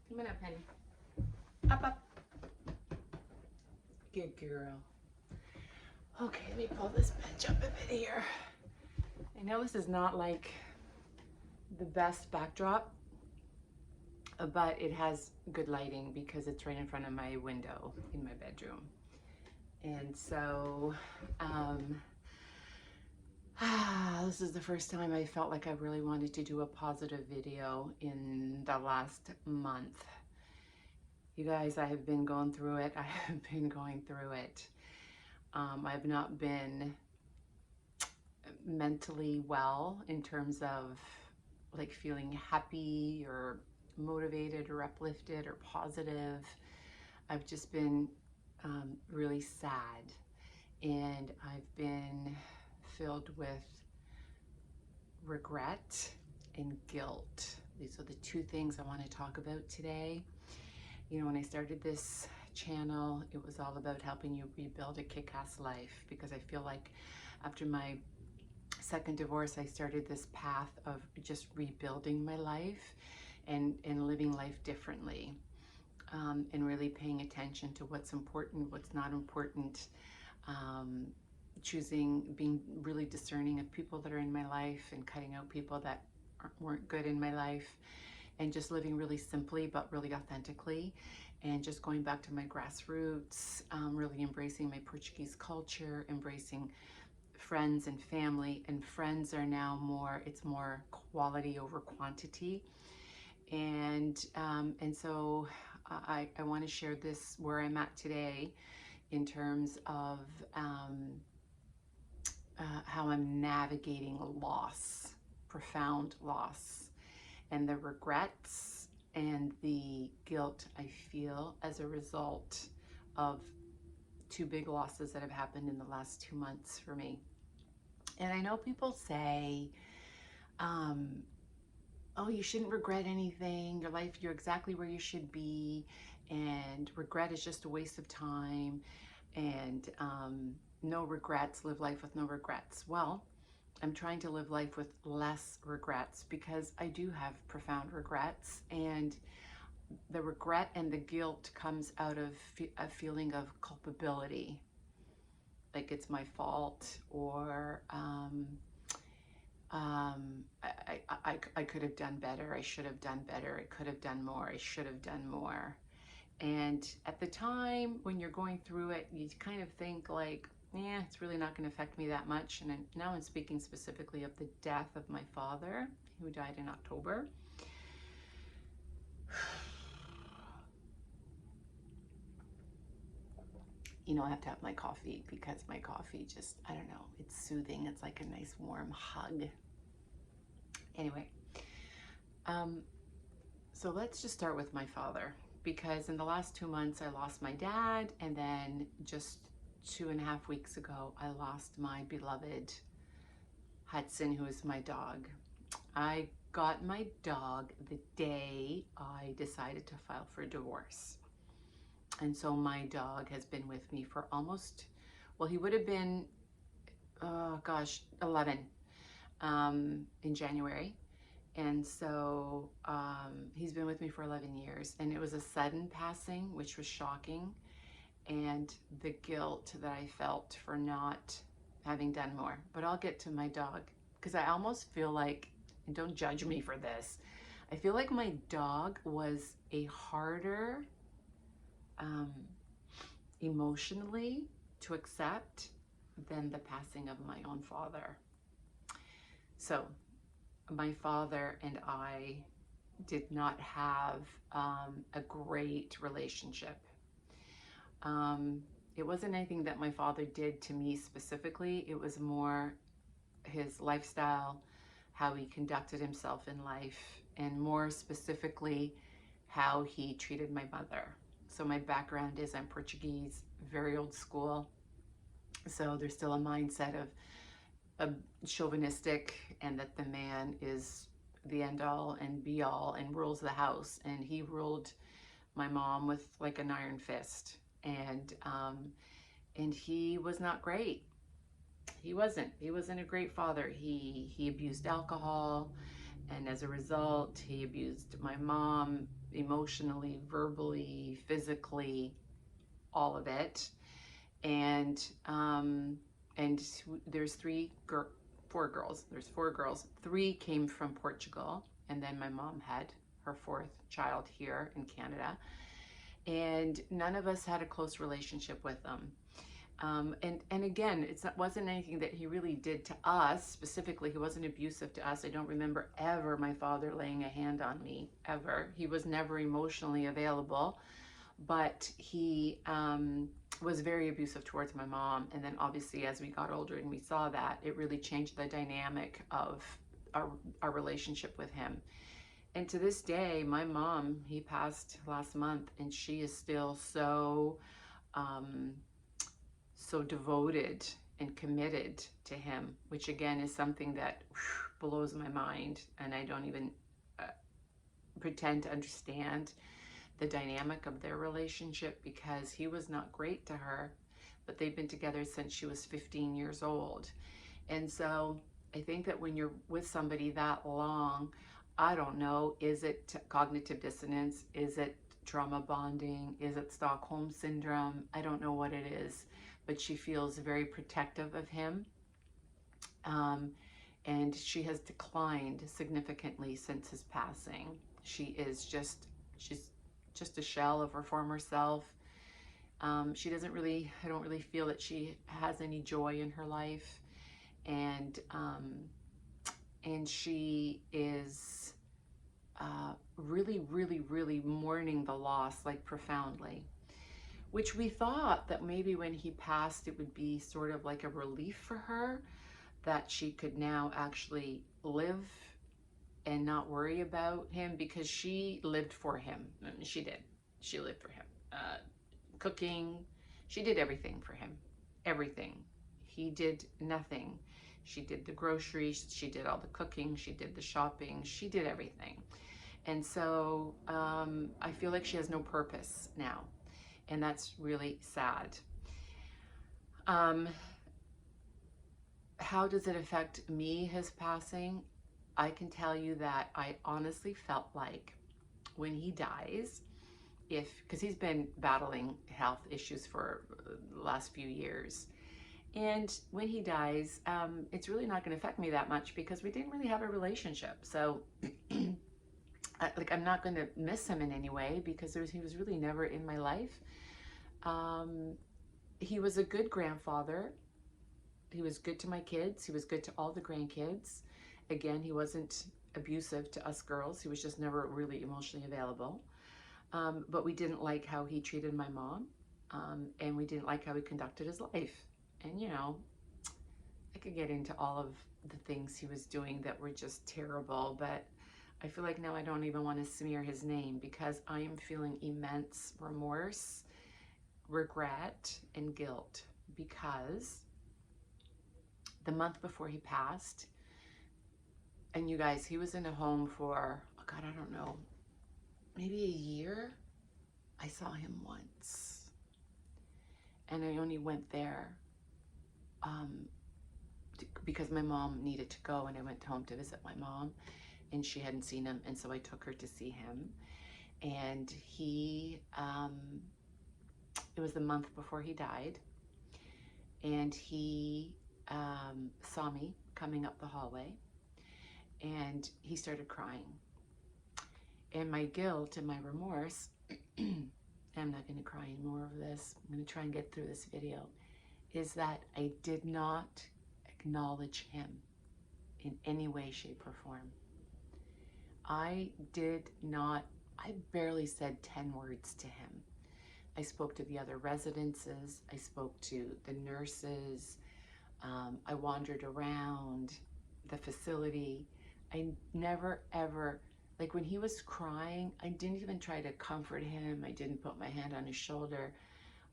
Come on up, honey. Up, up. Good girl. Okay, let me pull this bench up a bit here. I know this is not like the best backdrop, but it has good lighting because it's right in front of my window in my bedroom. And so, this is the first time I felt like I really wanted to do a positive video in the last month. You guys, I have been going through it. I have been going through it. I've not been mentally well in terms of like feeling happy or motivated or uplifted or positive. I've just been really sad, and I've been filled with regret and guilt. These are the two things I want to talk about today. You know, when I started this channel, it was all about helping you rebuild a kick-ass life, because I feel like after my second divorce, I started this path of just rebuilding my life and living life differently, and really paying attention to what's important, what's not important, being really discerning of people that are in my life and cutting out people that weren't good in my life, and just living really simply but really authentically, and just going back to my grassroots, really embracing my Portuguese culture, embracing friends and family. And friends are now more, it's more quality over quantity. And so I want to share this where I'm at today in terms of how I'm navigating loss, profound loss, and the regrets and the guilt I feel as a result of two big losses that have happened in the last 2 months for me. And I know people say, oh, you shouldn't regret anything. Your life, you're exactly where you should be. And regret is just a waste of time. And no regrets, live life with no regrets. Well, I'm trying to live life with less regrets, because I do have profound regrets. And the regret and the guilt comes out of a feeling of culpability, like it's my fault, or I could have done better, I should have done better, I could have done more, I should have done more. And at the time when you're going through it, you kind of think like, yeah, it's really not going to affect me that much. And now I'm speaking specifically of the death of my father, who died in October. You know, I have to have my coffee, because my coffee just, I don't know, it's soothing. It's like a nice warm hug. Anyway, so let's just start with my father, because in the last 2 months I lost my dad, and then just 2.5 weeks ago I lost my beloved Hudson, who is my dog. I got my dog the day I decided to file for divorce. And so my dog has been with me for almost, well, he would have been, oh gosh, 11 in January. And so he's been with me for 11 years. And it was a sudden passing, which was shocking. And the guilt that I felt for not having done more. But I'll get to my dog, because I almost feel like, and don't judge me for this, I feel like my dog was a harder emotionally to accept than the passing of my own father. So my father and I did not have a great relationship. It wasn't anything that my father did to me specifically. It was more his lifestyle, how he conducted himself in life, and more specifically, how he treated my mother. So my background is I'm Portuguese, very old school. So there's still a mindset of chauvinistic, and that the man is the end all and be all and rules the house. And he ruled my mom with like an iron fist. And he was not great. He wasn't a great father. He abused alcohol, And as a result, he abused my mom emotionally, verbally, physically, all of it. And there's four girls. There's four girls. Three came from Portugal, and then my mom had her fourth child here in Canada. And none of us had a close relationship with them. And again, wasn't anything that he really did to us specifically. He wasn't abusive to us. I don't remember ever my father laying a hand on me, ever. He was never emotionally available, but he was very abusive towards my mom. And then obviously as we got older and we saw that, it really changed the dynamic of our relationship with him. And to this day, my mom, he passed last month, and she is still so devoted and committed to him, which again is something that blows my mind, and I don't even pretend to understand the dynamic of their relationship, because he was not great to her, but they've been together since she was 15 years old. And so I think that when you're with somebody that long, I don't know, is it cognitive dissonance? Is it trauma bonding? Is it Stockholm syndrome? I don't know what it is, but she feels very protective of him. And she has declined significantly since his passing. She's just a shell of her former self. She doesn't really, I don't really feel that she has any joy in her life. And she is really, really, really mourning the loss, like profoundly, which we thought that maybe when he passed, it would be sort of like a relief for her, that she could now actually live and not worry about him, because she lived for him. She did. She lived for him. Cooking, she did everything for him. Everything. He did nothing. She did the groceries, she did all the cooking, she did the shopping, she did everything. And so I feel like she has no purpose now, and that's really sad. How does it affect me, his passing? I can tell you that I honestly felt like when he dies, because he's been battling health issues for the last few years, and when he dies, it's really not going to affect me that much, because we didn't really have a relationship. So I'm not going to miss him in any way, because he was really never in my life. He was a good grandfather. He was good to my kids. He was good to all the grandkids. Again, he wasn't abusive to us girls. He was just never really emotionally available. But we didn't like how he treated my mom, and we didn't like how he conducted his life. And, you know, I could get into all of the things he was doing that were just terrible, but I feel like now I don't even want to smear his name, because I am feeling immense remorse, regret, and guilt, because the month before he passed, and you guys, he was in a home for, oh God, I don't know, maybe a year. I saw him once, and I only went there because my mom needed to go, and I went home to visit my mom, and she hadn't seen him, and so I took her to see him. And he, it was the month before he died, and he saw me coming up the hallway, and he started crying. And my guilt and my remorse, I'm not going to cry any more of this, I'm going to try and get through this video, is that I did not acknowledge him in any way, shape, or form. I barely said 10 words to him. I spoke to the other residences, I spoke to the nurses, I wandered around the facility. I never ever, like when he was crying, I didn't even try to comfort him. I didn't put my hand on his shoulder.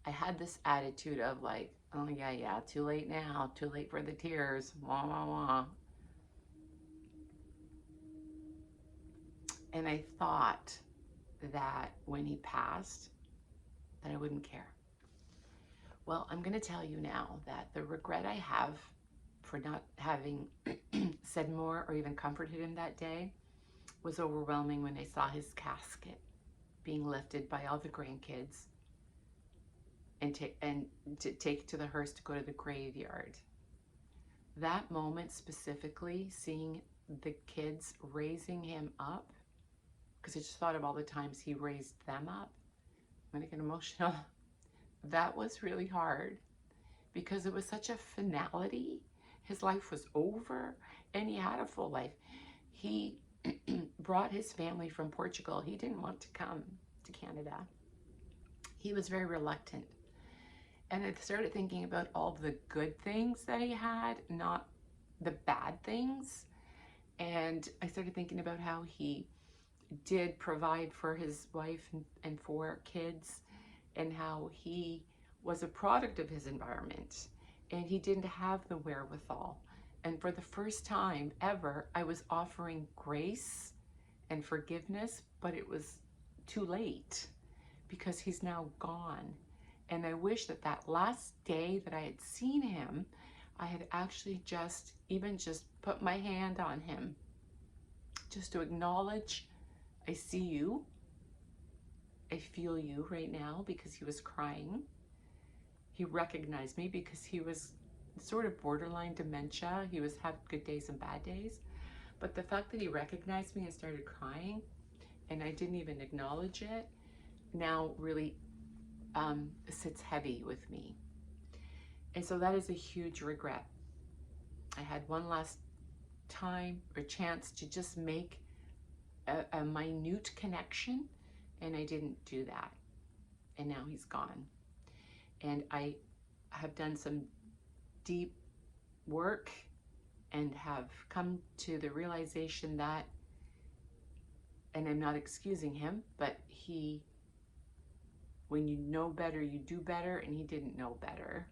I had this attitude of like, oh yeah, too late now, too late for the tears, wah, wah, wah. And I thought that when he passed, that I wouldn't care. Well, I'm gonna tell you now that the regret I have for not having said more or even comforted him that day was overwhelming when I saw his casket being lifted by all the grandkids and to take to the hearse to go to the graveyard. That moment specifically, seeing the kids raising him up, because I just thought of all the times he raised them up. I'm gonna get emotional. That was really hard because it was such a finality. His life was over and he had a full life. He brought his family from Portugal. He didn't want to come to Canada. He was very reluctant. And I started thinking about all the good things that he had, not the bad things. And I started thinking about how he did provide for his wife and for kids, and how he was a product of his environment and he didn't have the wherewithal. And for the first time ever, I was offering grace and forgiveness, but it was too late because he's now gone. And I wish that that last day that I had seen him, I had actually just put my hand on him, just to acknowledge, I see you, I feel you right now, because he was crying. He recognized me because he was sort of borderline dementia. He had good days and bad days. But the fact that he recognized me and started crying, and I didn't even acknowledge it, now really sits heavy with me. And so that is a huge regret. I had one last time or chance to just make a minute connection, and I didn't do that. And now he's gone. And I have done some deep work and have come to the realization that, and I'm not excusing him, but when you know better, you do better, and he didn't know better.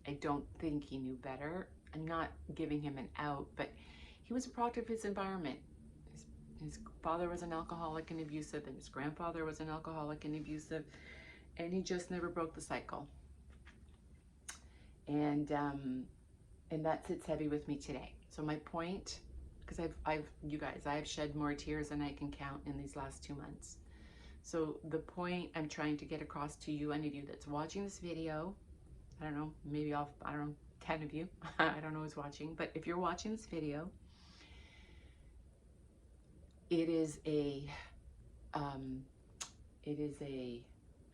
I don't think he knew better. I'm not giving him an out, but he was a product of his environment. His father was an alcoholic and abusive, and his grandfather was an alcoholic and abusive, and he just never broke the cycle. And that sits heavy with me today. So my point, because you guys, I have shed more tears than I can count in these last 2 months. So the point I'm trying to get across to you, any of you that's watching this video, I don't know, maybe 10 of you, I don't know who's watching, but if you're watching this video, it is a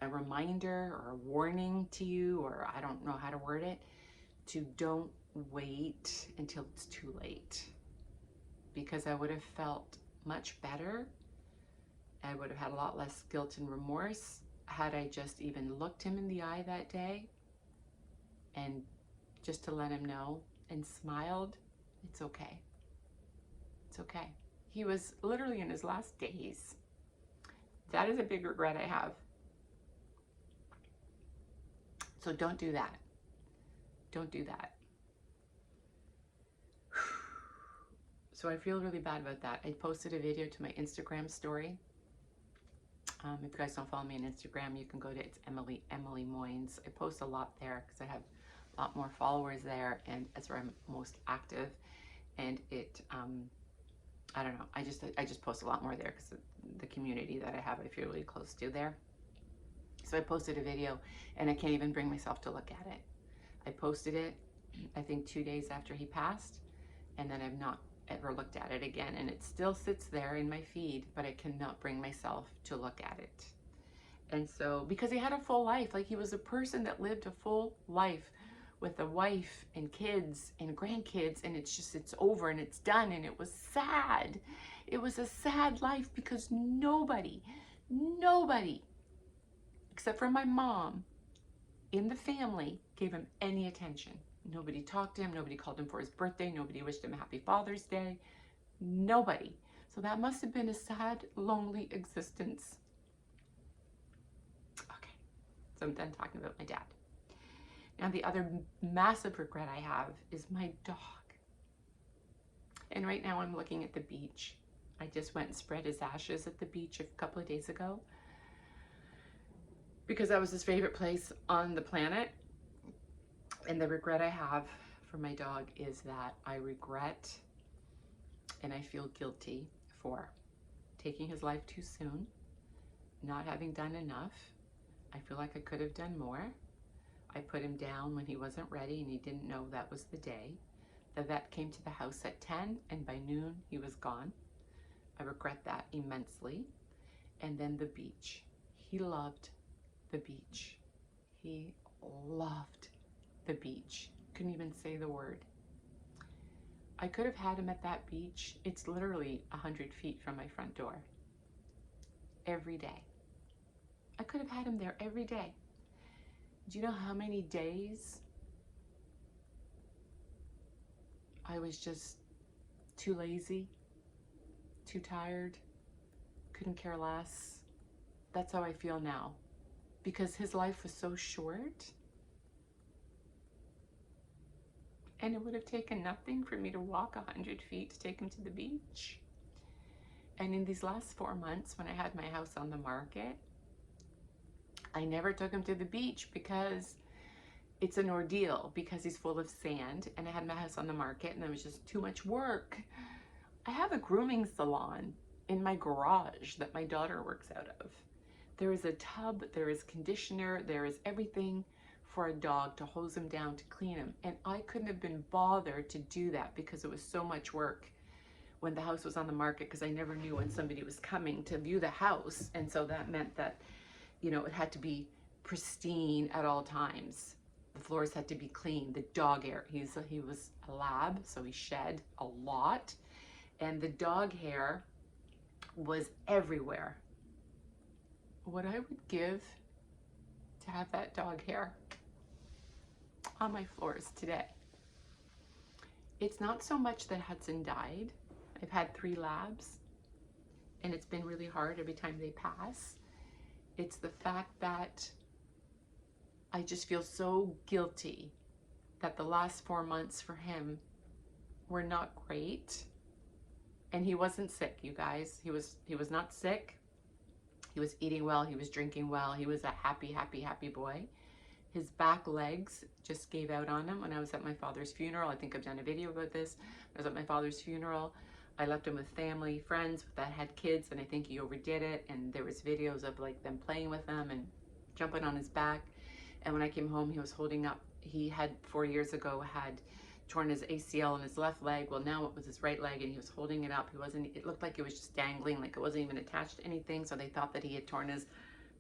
reminder or a warning to you, or I don't know how to word it, to don't wait until it's too late. Because I would have felt much better. I would have had a lot less guilt and remorse had I just even looked him in the eye that day and just to let him know and smiled. It's okay. It's okay. He was literally in his last days. That is a big regret I have. So don't do that. Don't do that. So I feel really bad about that. I posted a video to my Instagram story. If you guys don't follow me on Instagram, you can go to, it's Emily Moynes. I post a lot there because I have a lot more followers there, and that's where I'm most active. And it, I don't know, I just post a lot more there because the community that I have, I feel really close to there. So I posted a video, and I can't even bring myself to look at it. I posted it, I think 2 days after he passed, and then I've not ever looked at it again, and it still sits there in my feed, but I cannot bring myself to look at it. And so, because he had a full life, like he was a person that lived a full life with a wife and kids and grandkids, and it's over and it's done, and it was sad. It was a sad life because nobody, except for my mom in the family, gave him any attention. Nobody talked to him. Nobody called him for his birthday. Nobody wished him a happy Father's Day. Nobody. So that must have been a sad, lonely existence. Okay, so I'm done talking about my dad. Now the other massive regret I have is my dog. And right now I'm looking at the beach. I just went and spread his ashes at the beach a couple of days ago because that was his favorite place on the planet. And the regret I have for my dog is that I regret and I feel guilty for taking his life too soon, not having done enough. I feel like I could have done more. I put him down when he wasn't ready and he didn't know that was the day. The vet came to the house at 10 and by noon he was gone. I regret that immensely. And then the beach. He loved the beach. He loved the beach. Couldn't even say the word. I could have had him at that beach. It's literally 100 feet from my front door. Every day. I could have had him there every day. Do you know how many days I was just too lazy, too tired, couldn't care less? That's how I feel now. Because his life was so short. And it would have taken nothing for me to walk 100 feet to take him to the beach. And in these last 4 months, when I had my house on the market, I never took him to the beach because it's an ordeal, because he's full of sand. And I had my house on the market and it was just too much work. I have a grooming salon in my garage that my daughter works out of. There is a tub, there is conditioner, there is everything for a dog to hose him down, to clean him. And I couldn't have been bothered to do that because it was so much work when the house was on the market, because I never knew when somebody was coming to view the house. And so that meant that, you know, it had to be pristine at all times. The floors had to be clean. The dog hair, he was a lab, so he shed a lot. And the dog hair was everywhere. What I would give to have that dog hair on my floors today. It's not so much that Hudson died. I've had 3 labs and it's been really hard every time they pass. It's the fact that I just feel so guilty that the last 4 months for him were not great. And he wasn't sick, you guys. He was not sick. He was eating well, he was drinking well, he was a happy, happy, happy boy. His back legs just gave out on him when I was at my father's funeral. I think I've done a video about this. I was at my father's funeral. I left him with family, friends that had kids, and I think he overdid it. And there was videos of like them playing with him and jumping on his back. And when I came home, he was holding up, he had 4 years ago had torn his ACL in his left leg. Well, now it was his right leg and he was holding it up. It looked like it was just dangling, like it wasn't even attached to anything. So they thought that he had torn his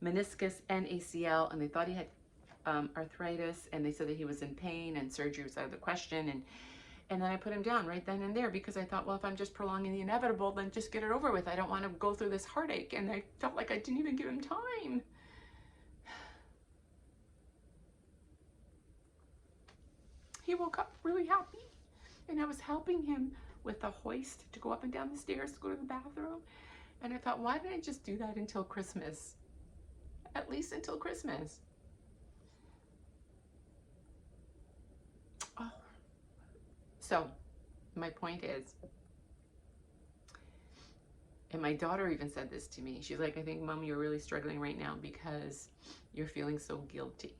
meniscus and ACL, and they thought he had arthritis, and they said that he was in pain and surgery was out of the question. And then I put him down right then and there because I thought, well, if I'm just prolonging the inevitable, then just get it over with. I don't want to go through this heartache. And I felt like I didn't even give him time. He woke up really happy, and I was helping him with the hoist to go up and down the stairs to go to the bathroom. And I thought, why didn't I just do that until Christmas? At least until Christmas. Oh. So my point is, and my daughter even said this to me. She's like, I think, Mom, you're really struggling right now because you're feeling so guilty.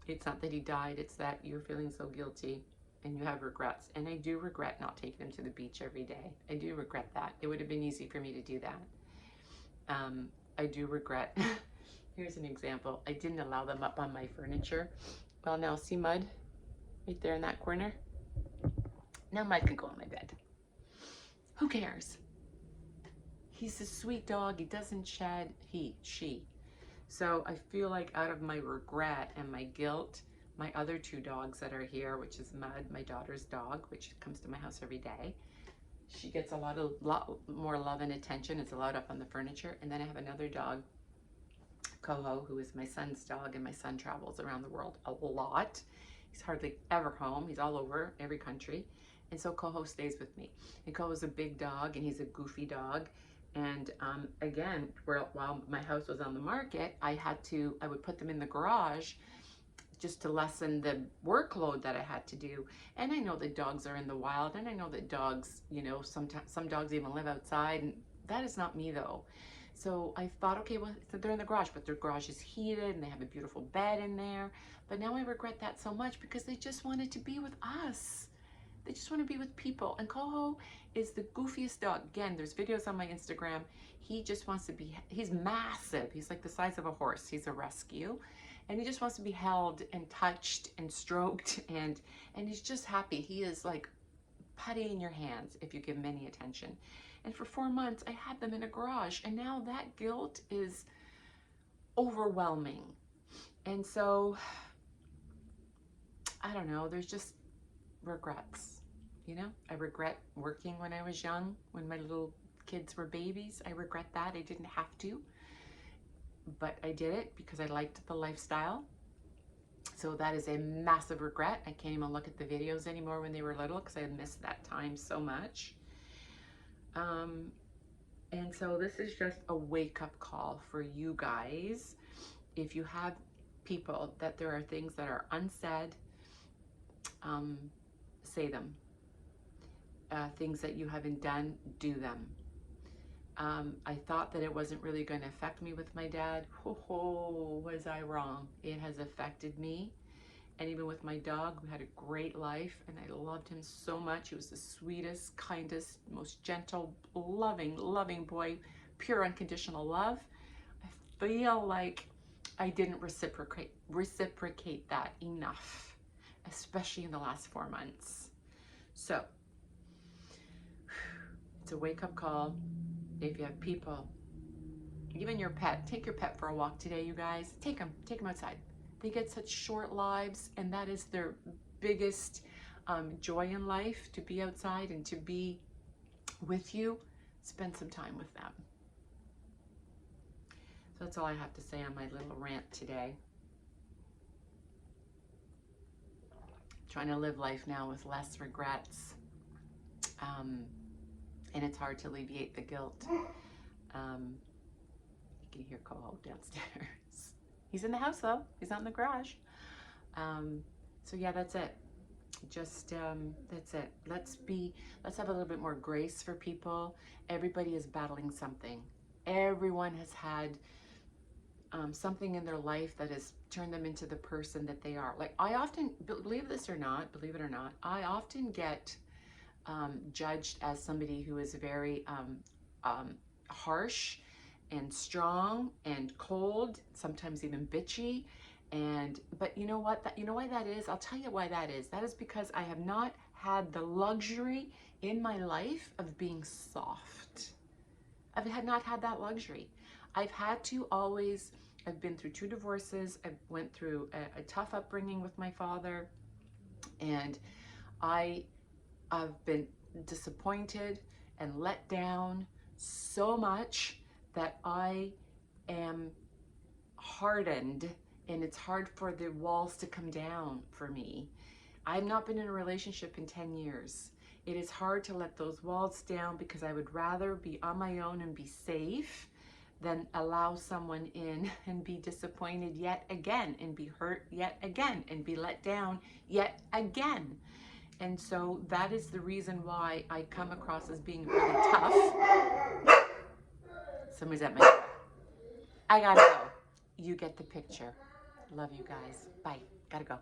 It's not that he died, it's that you're feeling so guilty and you have regrets. And I do regret not taking him to the beach every day. I do regret that. It would have been easy for me to do that. I do regret, here's an example. I didn't allow them up on my furniture. Well, now see mud right there in that corner? Now mud can go on my bed. Who cares? He's a sweet dog. He doesn't shed. She. So I feel like out of my regret and my guilt, my other 2 dogs that are here, which is Mud, my daughter's dog, which comes to my house every day, she gets a lot more love and attention. It's allowed up on the furniture. And then I have another dog, Coho, who is my son's dog, and my son travels around the world a lot. He's hardly ever home. He's all over every country. And so Coho stays with me. And Coho's a big dog, and he's a goofy dog. And again, while my house was on the market, I would put them in the garage just to lessen the workload that I had to do. And I know that dogs are in the wild, and I know that dogs, you know, sometimes some dogs even live outside, and that is not me though. So I thought, okay, well, they're in the garage, but their garage is heated and they have a beautiful bed in there. But now I regret that so much because they just wanted to be with us. They just want to be with people. And Coho is the goofiest dog. Again, there's videos on my Instagram. He just wants to be, he's massive. He's like the size of a horse. He's a rescue. And he just wants to be held and touched and stroked, and he's just happy. He is like putty in your hands if you give him any attention. And for 4 months, I had them in a garage, and now that guilt is overwhelming. And so, I don't know, there's just regrets, you know? I regret working when I was young, when my little kids were babies. I regret that. I didn't have to, but I did it because I liked the lifestyle. So that is a massive regret. I can't even look at the videos anymore when they were little because I missed that time so much. And so this is just a wake-up call for you guys. If you have people that there are things that are unsaid, say them. Things that you haven't done, do them. I thought that it wasn't really going to affect me with my dad. Was I wrong? It has affected me. And even with my dog, we had a great life, and I loved him so much. He was the sweetest, kindest, most gentle, loving boy, pure unconditional love. I feel like I didn't reciprocate that enough, especially in the last 4 months. So it's a wake-up call. If you have people, even your pet, take your pet for a walk today, you guys. Take them outside. They get such short lives, and that is their biggest joy in life, to be outside and to be with you. Spend some time with them. So that's all I have to say on my little rant today. Trying to live life now with less regrets. And it's hard to alleviate the guilt. You can hear Coho downstairs. He's in the house though. He's not in the garage. So yeah, that's it. Just that's it. Let's have a little bit more grace for people. Everybody is battling something. Everyone has had something in their life that has turned them into the person that they are. Like, I often, believe it or not, I often get judged as somebody who is very harsh and strong and cold, sometimes even bitchy. But you know what? You know why that is? I'll tell you why that is. That is because I have not had the luxury in my life of being soft. I've not had that luxury. I've had to always, I've been through 2 divorces. I went through a tough upbringing with my father, and I've been disappointed and let down so much that I am hardened, and it's hard for the walls to come down for me. I've not been in a relationship in 10 years. It is hard to let those walls down because I would rather be on my own and be safe than allow someone in and be disappointed yet again, and be hurt yet again, and be let down yet again. And so that is the reason why I come across as being really tough. Somebody's at my door. I gotta go. You get the picture. Love you guys. Bye. Gotta go.